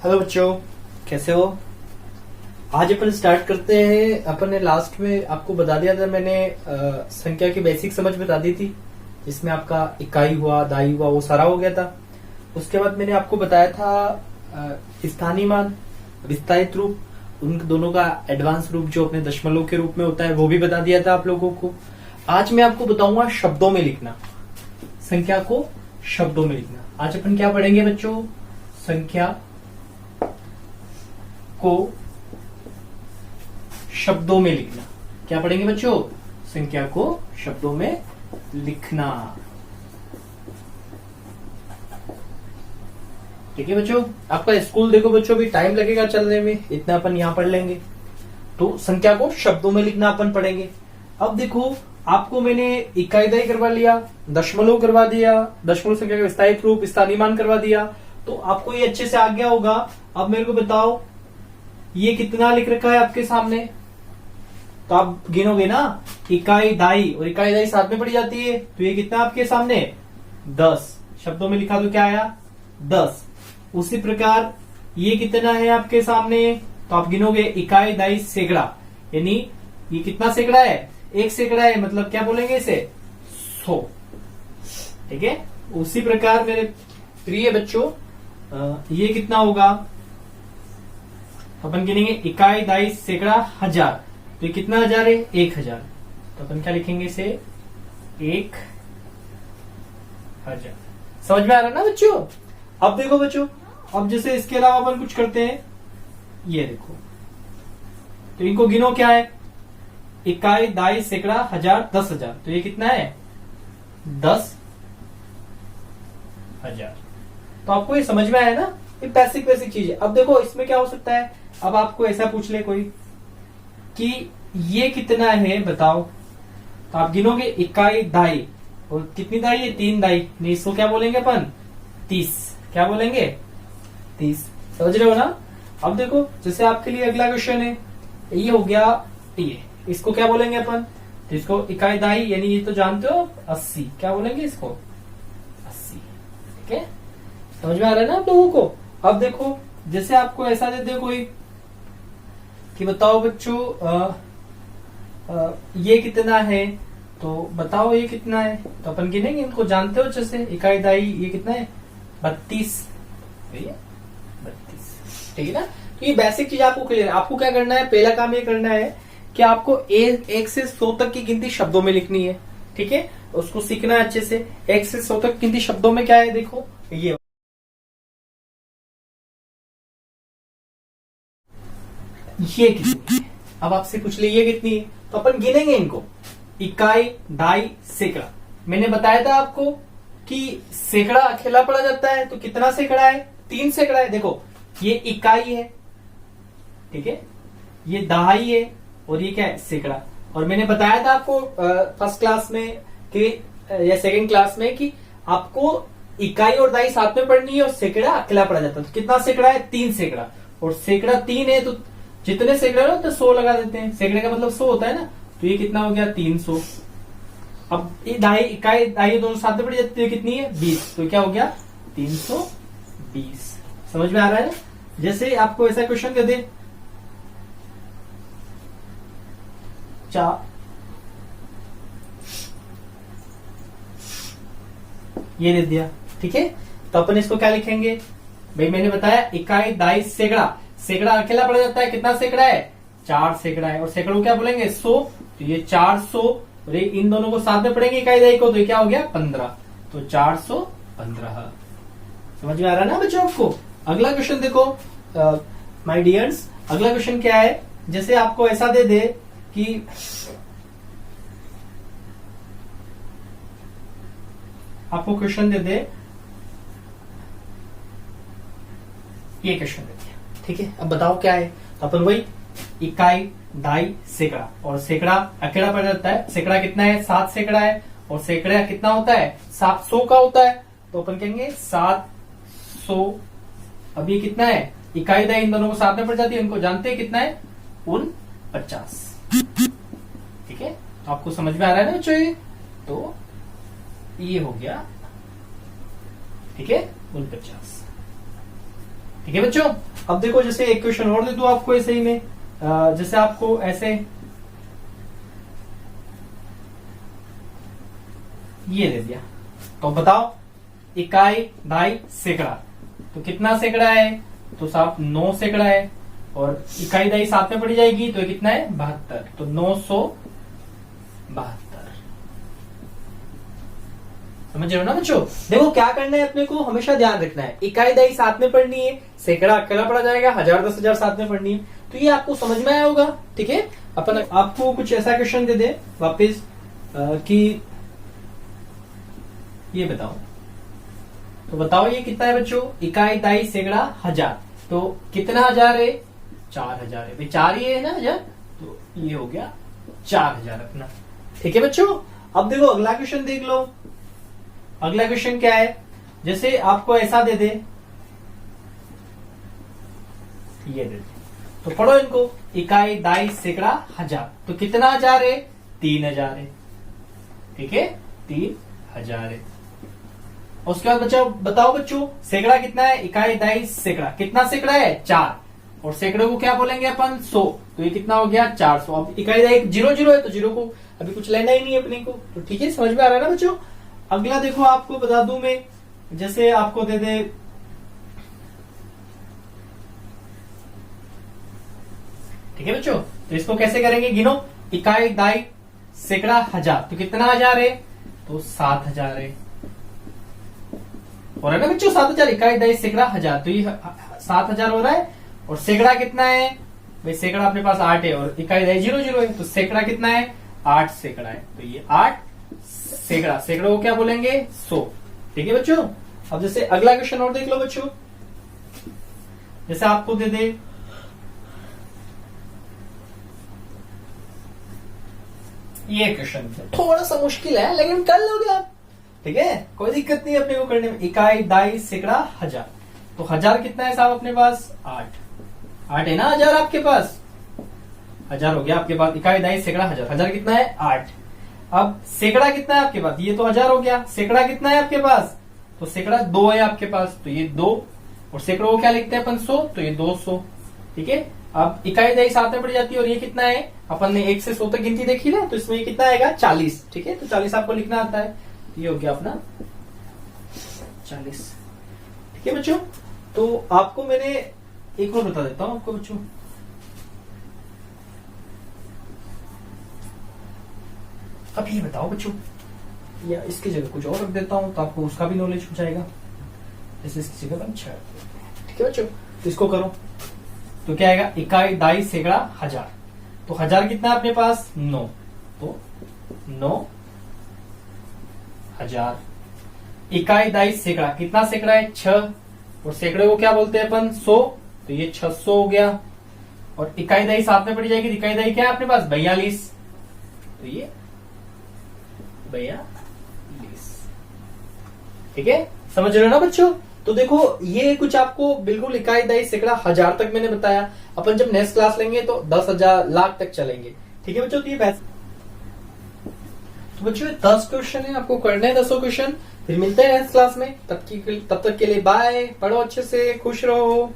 Hello बच्चों, कैसे हो। आज अपन स्टार्ट करते हैं। अपन ने लास्ट में आपको बता दिया था, मैंने संख्या की बेसिक समझ बता दी थी, जिसमें आपका इकाई हुआ, दाई हुआ, वो सारा हो गया था। उसके बाद मैंने आपको बताया था स्थानीय मान, विस्तारित रूप, उन दोनों का एडवांस रूप जो अपने दशमलव के रूप में होता है, वो भी बता दिया था आप लोगों को। आज मैं आपको बताऊंगा शब्दों में लिखना, संख्या को शब्दों में लिखना। आज अपन क्या पढ़ेंगे बच्चों? संख्या को शब्दों में लिखना। क्या पढ़ेंगे बच्चों? संख्या को शब्दों में लिखना। ठीक है बच्चों, आपका स्कूल देखो बच्चों, भी टाइम लगेगा चलने में, इतना अपन यहां पढ़ लेंगे। तो संख्या को शब्दों में लिखना अपन पढ़ेंगे। अब देखो, आपको मैंने इकाई दाई करवा लिया, दशमलव करवा दिया, दशमलव संख्या का विस्तारित रूप, स्थानीय मान करवा दिया, तो आपको ये अच्छे से आ गया होगा। अब मेरे को बताओ, ये कितना लिख रखा है आपके सामने? तो आप गिनोगे ना, इकाई दाई, और इकाई दाई साथ में पड़ी जाती है, तो ये कितना आपके सामने? 10। शब्दों में लिखा तो क्या आया? 10। उसी प्रकार ये कितना है आपके सामने? तो आप गिनोगे इकाई दाई सैकड़ा, यानी ये कितना सैकड़ा है? 1 सैकड़ा है, मतलब क्या बोलेंगे इसे? 100। ठीक है। उसी प्रकार मेरे प्रिय बच्चों, ये कितना होगा? अपन गिनेंगे इकाई दाई सैकड़ा हजार, तो ये कितना हजार है? 1000। तो अपन क्या लिखेंगे इसे? 1000। समझ में आ रहा है ना बच्चों? अब देखो बच्चों, अब जैसे इसके अलावा अपन कुछ करते हैं, ये देखो, तो इनको गिनो, क्या है? इकाई दाई सैकड़ा हजार 10,000, तो ये कितना है? 10,000। तो आपको ये समझ में आया ना? ये बेसिक चीज है। अब देखो, इसमें क्या हो सकता है, अब आपको ऐसा पूछ ले कोई कि ये कितना है बताओ, तो आप गिनोगे इकाई दाई, और कितनी दाई है? 3 दाई, नहीं, इसको क्या बोलेंगे अपन? 30। क्या बोलेंगे? 30। समझ रहे हो ना? अब देखो, जैसे आपके लिए अगला क्वेश्चन है, ये हो गया, ये इसको क्या बोलेंगे अपन? तो इसको इकाई दाई, यानी ये तो जानते हो 80, क्या बोलेंगे इसको? 80। ठीक है, समझ में आ रहा है ना आप लोगों को? अब देखो, जैसे आपको ऐसा दे दे कोई कि बताओ बच्चों, ये कितना है, तो बताओ ये कितना है, तो अपन गिनेंगे, इनको जानते हो अच्छे से। इकाई दाई ये कितना है? 32। 32। ठीक है ना? तो ये बेसिक चीज आपको क्लियर है। आपको क्या करना है? पहला काम ये करना है कि आपको 1 से 100 तक की गिनती शब्दों में लिखनी है। ठीक है, उसको सीखना है अच्छे से। 1 से 100 तक गिनती शब्दों में क्या है? देखो, ये कितनी है? अब आपसे पूछ ले ये कितनी है, तो अपन गिनेंगे इनको। इकाई दाई सैकड़ा, मैंने बताया था आपको कि सैकड़ा अकेला पड़ा जाता है, तो कितना सैकड़ा है? 3 सैकड़ा है। देखो, ये इकाई है, ठीक है, ये दहाई है, और ये क्या है? सैकड़ा। और मैंने बताया था आपको फर्स्ट क्लास में कि या सेकंड क्लास में कि आपको इकाई और दाई साथ में पढ़नी है, और सैकड़ा अकेला पड़ा जाता है। तो कितना सैकड़ा है? 3 सैकड़ा। और सैकड़ा 3 है, तो जितने सैकड़े हो तो 100 लगा देते हैं। सैकड़े का मतलब 100 होता है ना, तो ये कितना हो गया? 300। अब ये दाई, इकाई दाई दोनों साथ में पड़ जाती है, कितनी है? 20। तो क्या हो गया? 320। समझ में आ रहा है? जैसे आपको ऐसा क्वेश्चन दे दे, ये दे दिया, ठीक है, तो अपन इसको क्या लिखेंगे भाई? मैंने बताया इकाई दाई सैकड़ा, सैकड़ा अकेला पड़ जाता है, कितना सैकड़ा है? 4 सैकड़ा है। और सैकड़ों को क्या बोलेंगे? 100। तो ये 400, और ये इन दोनों को साथ में पढ़ेंगे इकाई दाई को, तो ये क्या हो गया? 15। तो 415। समझ में आ रहा है ना बच्चों आपको? अगला क्वेश्चन देखो माय डियर्स, अगला क्वेश्चन क्या है? जैसे आपको ऐसा दे दे कि आपको क्वेश्चन दे दे, ये क्वेश्चन दे दिया, ठीक है, अब बताओ क्या है? तो अपन वही इकाई दाई सैकड़ा, और सैकड़ा अकेला पड़ जाता है। सैकड़ा कितना है? 7 सैकड़ा है, और सैकड़ा कितना होता है? 700 का होता है, तो अपन कहेंगे 700। अब ये कितना है? इकाई दाई इन दोनों को साथ में पड़ जाती है, उनको जानते हैं कितना है? 49। ठीक है, तो आपको समझ में आ रहा है ना बच्चों ये? तो ये हो गया, ठीक है, 49। ठीक है बच्चों। अब देखो जैसे एक क्वेश्चन और दे दूं आपको ऐसे ही में, जैसे आपको ऐसे ये दे दिया, तो बताओ इकाई दाई सैकड़ा, तो कितना सैकड़ा है, तो साहब 9 सैकड़ा है, और इकाई दाई साथ में पड़ी जाएगी तो ये कितना है 72, तो 972। समझ रहे हो ना बच्चों। देखो क्या करना है अपने को, हमेशा ध्यान रखना है इकाई दाई साथ में पढ़नी है, सैकड़ा अकेला पढ़ा जाएगा, 1000 10,000 साथ में पढ़नी है, तो ये आपको समझ में आया होगा। ठीक है, अपन आपको कुछ ऐसा क्वेश्चन दे दे वापिस कि ये बताओ, तो बताओ ये कितना है बच्चों, इकाई दाई सैकड़ा 1000, तो कितना 1000 है, 4000 है भाई, 4 ही है ना 1000, तो ये हो गया 4000 अपना। ठीक है बच्चों, अब देखो अगला क्वेश्चन देख लो। अगला क्वेश्चन क्या है, जैसे आपको ऐसा दे दे, ये दे दे, तो पढ़ो इनको, इकाई दाई सैकड़ा 1000, तो कितना 1000 है, 3000 है। ठीक है, 3000 है। उसके बाद बच्चों बताओ बच्चों सैकड़ा कितना है, इकाई दाई सैकड़ा, कितना सैकड़ा है 4, और सैकड़े को क्या बोलेंगे अपन 100, तो ये कितना हो गया 400। अब इकाई दाई 0 0 है, तो 0 को अभी कुछ लेना ही नहीं है अपने को, तो ठीक है, समझ में आ रहा है ना बच्चों। अगला देखो आपको बता दूं मैं, जैसे आपको दे दे, ठीक है बच्चों, तो इसको कैसे करेंगे, गिनो, इकाई दाई सैकड़ा 1000, तो कितना 1000 है, तो 7000 है, और है ना बच्चों 7000, इकाई दाई सैकड़ा 1000, तो ये 7000 हो रहा है, और सैकड़ा कितना है भाई, सैकड़ा अपने पास 8 है, और इकाई दाई 0 0 है, तो सैकड़ा कितना है 8 सैकड़ा है, तो ये 8 सैकड़ा, सैकड़ों को क्या बोलेंगे 100। ठीक है बच्चों, अब जैसे अगला क्वेश्चन और देख लो बच्चों, जैसे आपको दे दे, ये क्वेश्चन थोड़ा सा मुश्किल है लेकिन कर लोगे आप, ठीक है, कोई दिक्कत नहीं है अपने को करने में। इकाई दाई सैकड़ा 1000, तो 1000 कितना है साहब अपने पास 8 है ना, 1000 आपके पास 1000 हो गया आपके पास, इकाई दाई सैकड़ा 1000 कितना है 8। अब सैकड़ा कितना है आपके पास, ये तो 1000 हो गया, सैकड़ा कितना है आपके पास, तो सैकड़ा 2 है आपके पास, तो ये 2, और सैकड़ों को क्या लिखते हैं अपन 100, तो ये 200। ठीक है, अब इकाई दाई साथ में पड़ जाती है, और ये कितना है, अपन ने 1 से 100 तक गिनती देखी ना, तो इसमें ये कितना आएगा 40। ठीक है, तो 40 आपको लिखना आता है, ये हो गया अपना 40। ठीक है बच्चों, तो आपको मैंने एक और बता देता हूं आपको बच्चों, अब ये बताओ बच्चों, या इसकी जगह कुछ और रख देता हूं तो आपको उसका भी नॉलेज हो जाएगा, जैसे इसकी जगह बन 6। ठीक है बच्चों, तो इसको करो, तो क्या आएगा, इकाई दाई सैकड़ा 1000, तो 1000 कितना है अपने पास 9, तो 9000। इकाई दाई सैकड़ा, कितना सैकड़ा है 6, और सैकड़े को क्या बोलते हैं अपन 100, तो ये 600 हो गया, और इकाई दाई साथ में पड़ी जाएगी, इकाई दाई क्या है अपने पास 42, तो ये 42। ठीक है, समझ रहे हो ना बच्चों। तो देखो ये कुछ आपको बिल्कुल इकाई दाई सैकड़ा 1000 तक मैंने बताया, अपन जब नेक्स्ट क्लास लेंगे तो 10,000 लाख तक चलेंगे। ठीक है बच्चों, तो ये तो बच्चों 10 क्वेश्चन है, आपको करने हैं 10 क्वेश्चन, फिर मिलते हैं नेक्स्ट क्लास में, तब तक के लिए बाय, पढ़ो अच्छे से, खुश रहो।